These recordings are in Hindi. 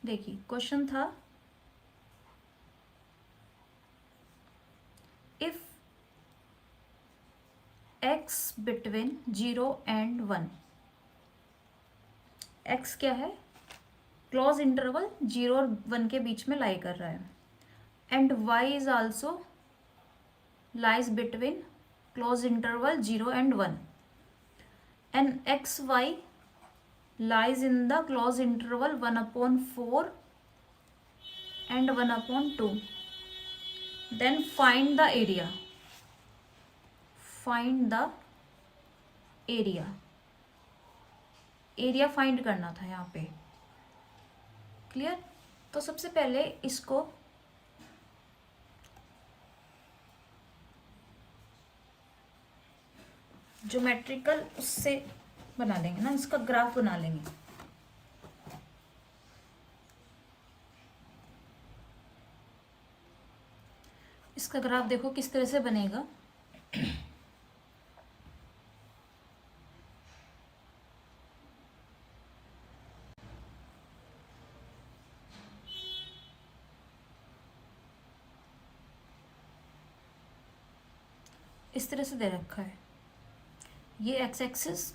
देखिए क्वेश्चन था if x between 0 and 1, x क्या है, क्लोज इंटरवल 0 और 1 के बीच में लाई कर रहा है, and y is also lies between close interval 0 and 1, and xy lies in the close interval 1/4 and 1/2. Then find the area. Find the area. Area find करना था यहाँ पे। क्लियर? तो सबसे पहले इसको ज्योमेट्रिकल उससे बना लेंगे ना, इसका ग्राफ बना लेंगे। इसका ग्राफ देखो किस तरह से बनेगा। इस तरह से दे रखा है, ये एक्स एक्सिस,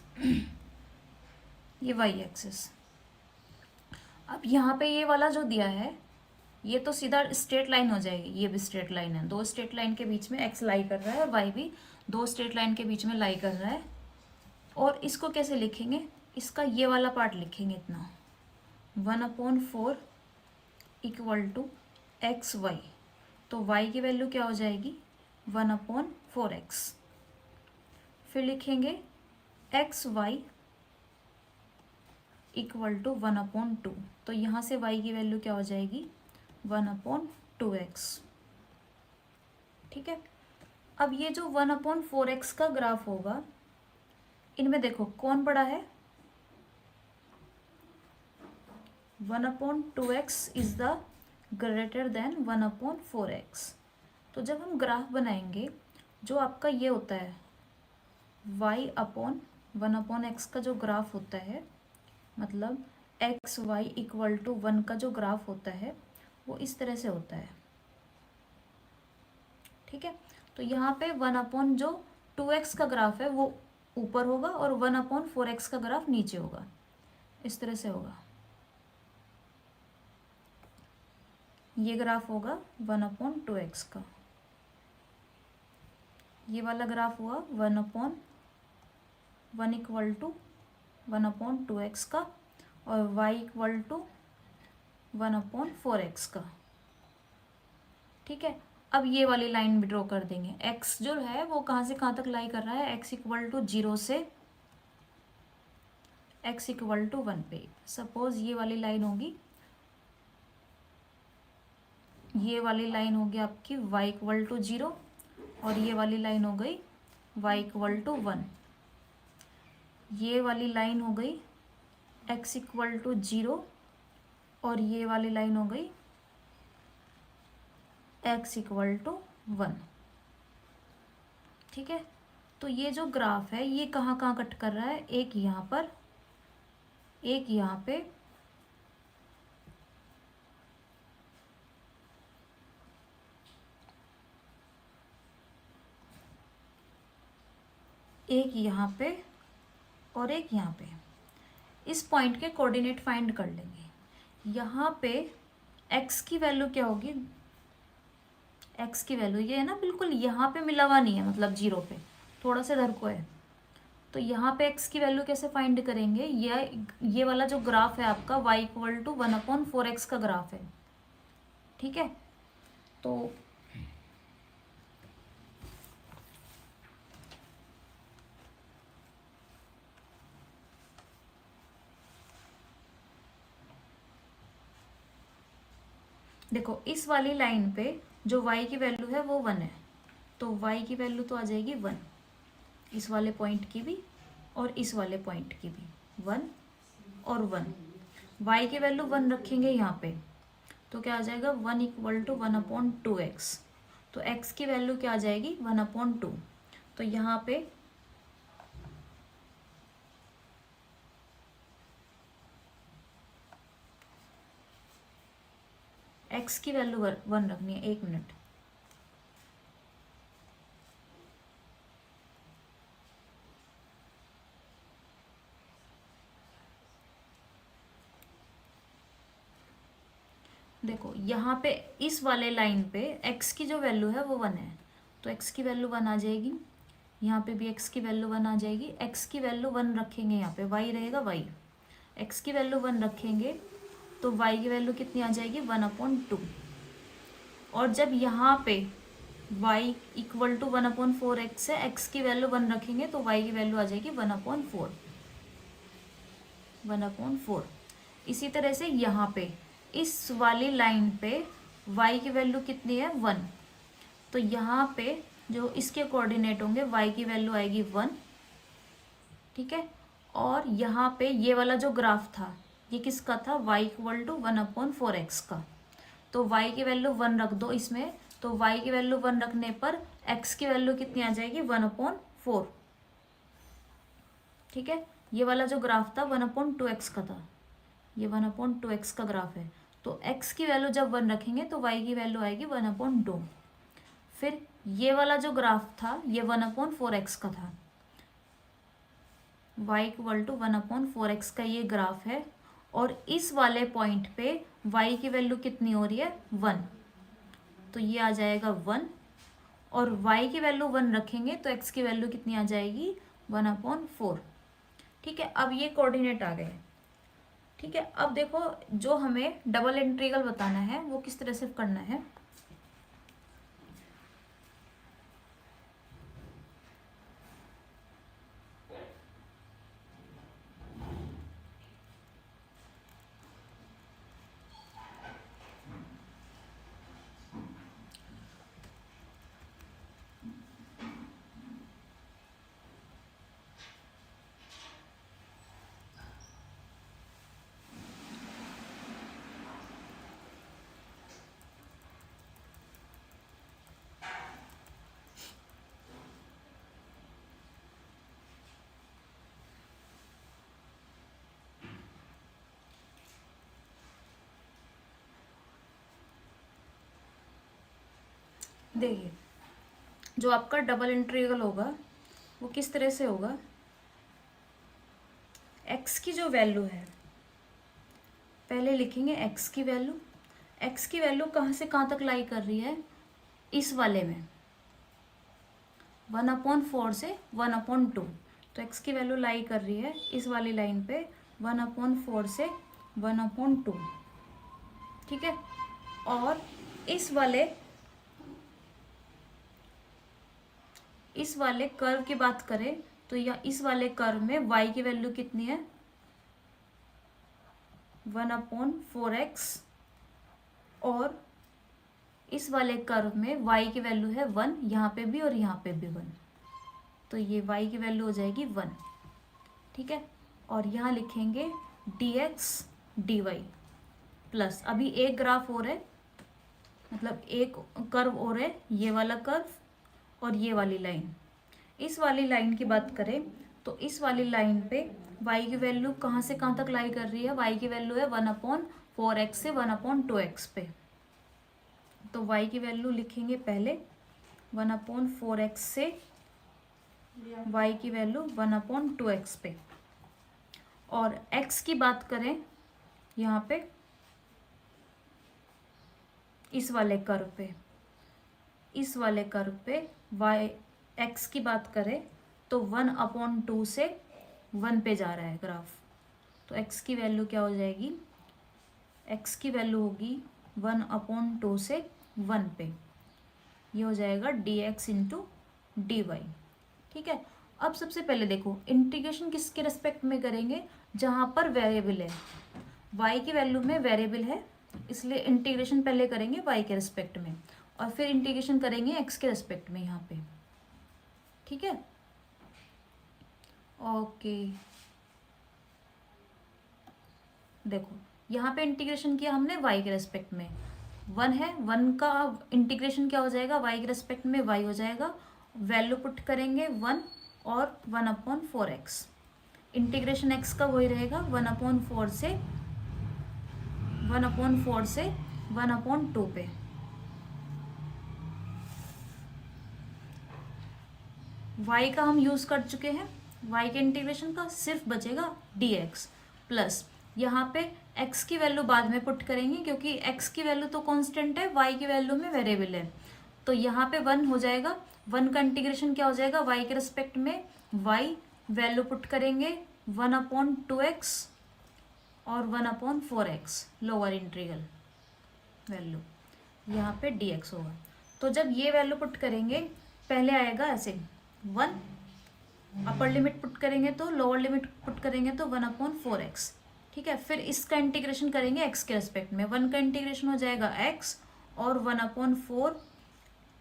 ये वाई एक्सिस। अब यहाँ पे ये वाला जो दिया है ये तो सीधा स्ट्रेट लाइन हो जाएगी, ये भी स्ट्रेट लाइन है, दो स्ट्रेट लाइन के बीच में एक्स लाई कर रहा है और वाई भी दो स्ट्रेट लाइन के बीच में लाई कर रहा है। और इसको कैसे लिखेंगे, इसका ये वाला पार्ट लिखेंगे इतना 1/4 इक्वल टू एक्स वाई। तो वाई की वैल्यू क्या हो जाएगी 1/4x। फिर लिखेंगे एक्स वाई इक्वल टू 1/2। तो यहाँ से y की वैल्यू क्या हो जाएगी 1/2x। ठीक है। अब ये जो 1/4x का ग्राफ होगा, इनमें देखो कौन बड़ा है, 1/2x is the greater than 1/4x। तो जब हम ग्राफ बनाएंगे, जो आपका ये होता है y/1/x का जो ग्राफ होता है, मतलब एक्स वाई इक्वल टू 1 का जो ग्राफ होता है वो इस तरह से होता है। ठीक है। तो यहाँ पे 1/2x का ग्राफ है वो ऊपर होगा और 1/4x का ग्राफ नीचे होगा, इस तरह से होगा। ये ग्राफ होगा 1/2x का, ये वाला ग्राफ हुआ 1/1 इक्वल टू 1/2x का, और y इक्वल टू 1/4x का। ठीक है। अब ये वाली लाइन भी ड्रॉ कर देंगे। x जो है वो कहाँ से कहाँ तक लाई कर रहा है, x इक्वल टू 0 से x इक्वल टू 1 पे। सपोज ये वाली लाइन होगी, ये वाली लाइन होगी आपकी y इक्वल टू 0, और ये वाली लाइन हो गई y इक्वल टू 1। ये वाली लाइन हो गई x इक्वल टू 0, और ये वाली लाइन हो गई x इक्वल टू 1। ठीक है। तो ये जो ग्राफ है ये कहाँ कहाँ कट कर रहा है, एक यहाँ पर, एक यहाँ पे, एक यहाँ पे, और एक यहाँ पे। इस पॉइंट के कोऑर्डिनेट फाइंड कर लेंगे। यहाँ पे x की वैल्यू क्या होगी, x की वैल्यू ये है ना, बिल्कुल यहाँ पे मिला हुआ नहीं है, मतलब 0 पे थोड़ा सा इधर को है। तो यहाँ पे x की वैल्यू कैसे फाइंड करेंगे, ये वाला जो ग्राफ है आपका y इक्वल टू 1/4x का ग्राफ है। ठीक है। तो देखो इस वाली लाइन पे जो y की वैल्यू है वो 1 है, तो y की वैल्यू तो आ जाएगी 1, इस वाले पॉइंट की भी और इस वाले पॉइंट की भी 1 और 1। y की वैल्यू 1 रखेंगे यहाँ पे, तो क्या आ जाएगा 1 इक्वल टू 1/2x। तो x की वैल्यू क्या आ जाएगी 1/2। तो यहाँ पे एक्स की वैल्यू 1 रखनी है। 1 मिनट। देखो यहाँ पे इस वाले लाइन पे x की जो वैल्यू है वो 1 है, तो x की वैल्यू 1 आ जाएगी। यहाँ पे भी x की वैल्यू 1 आ जाएगी। x की वैल्यू 1 रखेंगे, यहाँ पे y रहेगा y। x की वैल्यू 1 रखेंगे तो y की वैल्यू कितनी आ जाएगी 1/2। और जब यहाँ पे y इक्वल टू 1/4x है, x की वैल्यू 1 रखेंगे तो y की वैल्यू आ जाएगी 1/4। 1/4। इसी तरह से यहाँ पे इस वाली लाइन पे y की वैल्यू कितनी है 1, तो यहाँ पे जो इसके कोऑर्डिनेट होंगे y की वैल्यू आएगी 1। ठीक है। और यहाँ पे ये वाला जो ग्राफ था ये किसका था, y इक्वल टू 1/4x का। तो y की वैल्यू 1 रख दो इसमें, तो y की वैल्यू 1 रखने पर x की वैल्यू कितनी आ जाएगी 1/4। ठीक है। ये वाला जो ग्राफ था 1/2x का था, ये 1/2x का ग्राफ है। तो x की वैल्यू जब 1 रखेंगे तो y की वैल्यू आएगी 1/2। फिर ये वाला जो ग्राफ था ये 1/4x का था, y इक्वल टू 1/4x का ये ग्राफ है। और इस वाले पॉइंट पे y की वैल्यू कितनी हो रही है 1, तो ये आ जाएगा 1। और y की वैल्यू 1 रखेंगे तो x की वैल्यू कितनी आ जाएगी 1/4। ठीक है। अब ये कोऑर्डिनेट आ गए। ठीक है। अब देखो जो हमें डबल इंटीग्रल बताना है वो किस तरह से करना है। देखिए जो आपका डबल इंटीग्रल होगा वो किस तरह से होगा, x की जो वैल्यू है पहले लिखेंगे x की वैल्यू। x की वैल्यू कहाँ से कहाँ तक लाई कर रही है, इस वाले में 1/4 से 1/2। तो x की वैल्यू लाई कर रही है इस वाली लाइन पे 1/4 से 1/2। ठीक है। और इस वाले कर्व की बात करें तो या इस वाले कर्व में y की वैल्यू कितनी है 1/4x। और इस वाले कर्व में y की वैल्यू है 1, यहाँ पे भी और यहाँ पे भी 1, तो ये y की वैल्यू हो जाएगी 1। ठीक है। और यहाँ लिखेंगे dx dy प्लस, अभी एक ग्राफ और है, मतलब एक कर्व और है, ये वाला कर्व और ये वाली लाइन। इस वाली लाइन की बात करें तो इस वाली लाइन पे y की वैल्यू कहाँ से कहाँ तक लाई कर रही है, y की वैल्यू है 1/4x से 1/2x पे। तो y की वैल्यू लिखेंगे पहले 1/4x से y की वैल्यू 1/2x पे। और x की बात करें यहाँ पे इस वाले कर्व पे y x की बात करें तो 1/2 से 1 पे जा रहा है ग्राफ। तो x की वैल्यू क्या हो जाएगी, x की वैल्यू होगी 1/2 से 1 पे, ये हो जाएगा dx इंटू dy। ठीक है। अब सबसे पहले देखो इंटीग्रेशन किसके रेस्पेक्ट में करेंगे, जहाँ पर वेरिएबल है, y की वैल्यू में वेरिएबल है इसलिए इंटीग्रेशन पहले करेंगे y के रेस्पेक्ट में और फिर इंटीग्रेशन करेंगे x के रेस्पेक्ट में यहाँ पे। ठीक है। ओके देखो यहाँ पे इंटीग्रेशन किया हमने y के रेस्पेक्ट में, 1 है, 1 का इंटीग्रेशन क्या हो जाएगा y के रेस्पेक्ट में y हो जाएगा, वैल्यू पुट करेंगे 1 और 1/4x। इंटीग्रेशन x का वही रहेगा 1/4 से 1/2 पे। y का हम यूज़ कर चुके हैं, y के इंटीग्रेशन का, सिर्फ बचेगा dx प्लस यहाँ पे x की वैल्यू बाद में पुट करेंगे क्योंकि x की वैल्यू तो कांस्टेंट है, y की वैल्यू में वेरिएबल है। तो यहाँ पे 1 हो जाएगा, 1 का इंटीग्रेशन क्या हो जाएगा y के रिस्पेक्ट में, y वैल्यू पुट करेंगे 1/2x और 1/4x लोअर इंटीग्रल वैल्यू, यहाँ पे dx होगा। तो जब ये वैल्यू पुट करेंगे, पहले आएगा ऐसे 1, अपर लिमिट पुट करेंगे तो, लोअर लिमिट पुट करेंगे तो 1/4x, ठीक है। फिर इसका इंटीग्रेशन करेंगे x के रेस्पेक्ट में, 1 का इंटीग्रेशन हो जाएगा x और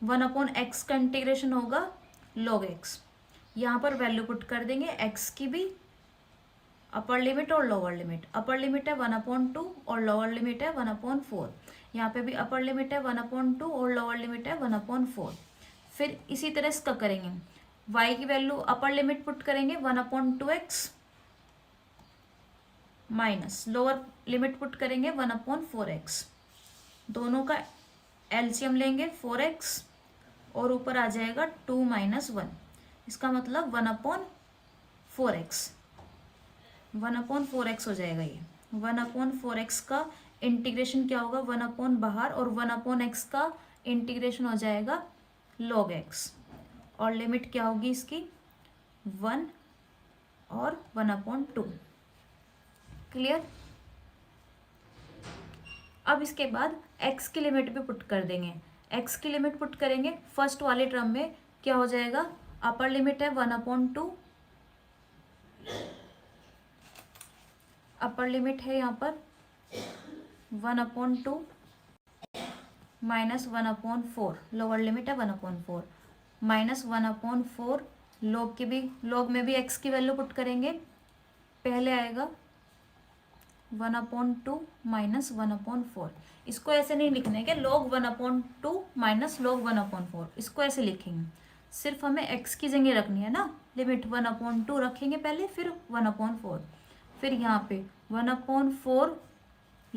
1/x का इंटीग्रेशन होगा log x। यहाँ पर वैल्यू पुट कर देंगे x की भी, अपर लिमिट और लोअर लिमिट। अपर लिमिट है 1/2 और लोअर लिमिट है 1/4। यहाँ पे भी अपर लिमिट है 1/2 और लोअर लिमिट है 1/4। फिर इसी तरह इसका करेंगे, y की वैल्यू अपर लिमिट पुट करेंगे 1/2x minus lower limit put करेंगे 1/4x। दोनों का एलसीएम लेंगे 4x और ऊपर आ जाएगा 2 - 1, इसका मतलब 1/4x, 1/4x हो जाएगा ये। 1/4x का इंटीग्रेशन क्या होगा, 1 बाहर और 1/x का इंटीग्रेशन हो जाएगा log x, और लिमिट क्या होगी इसकी 1 और 1/2। क्लियर। अब इसके बाद x की लिमिट भी पुट कर देंगे। x की लिमिट पुट करेंगे, फर्स्ट वाले टर्म में क्या हो जाएगा, अपर लिमिट है 1/2, अपर लिमिट है यहाँ पर 1/2 माइनस 1/4, लोअर लिमिट है 1/4 माइनस 1/4। लॉग की भी, लॉग में भी x की वैल्यू पुट करेंगे, पहले आएगा 1/2 माइनस 1/4। इसको ऐसे नहीं लिखना है कि log 1/2 माइनस log 1/4, इसको ऐसे लिखेंगे, सिर्फ हमें x की जगह रखनी है ना, लिमिट 1/2 रखेंगे पहले, फिर 1/4, फिर यहाँ पे 1/4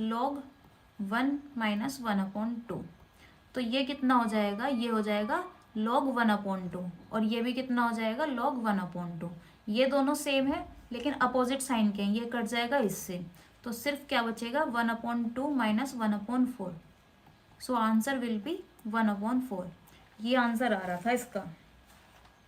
log 1 माइनस 1/2। तो ये कितना हो जाएगा, ये हो जाएगा log 1/2 और ये भी कितना हो जाएगा log 1/2। ये दोनों सेम है लेकिन अपोजिट साइन के हैं, ये कट जाएगा इससे, तो सिर्फ क्या बचेगा 1/2 minus 1/4। So answer will be 1/4। ये आंसर आ रहा था इसका।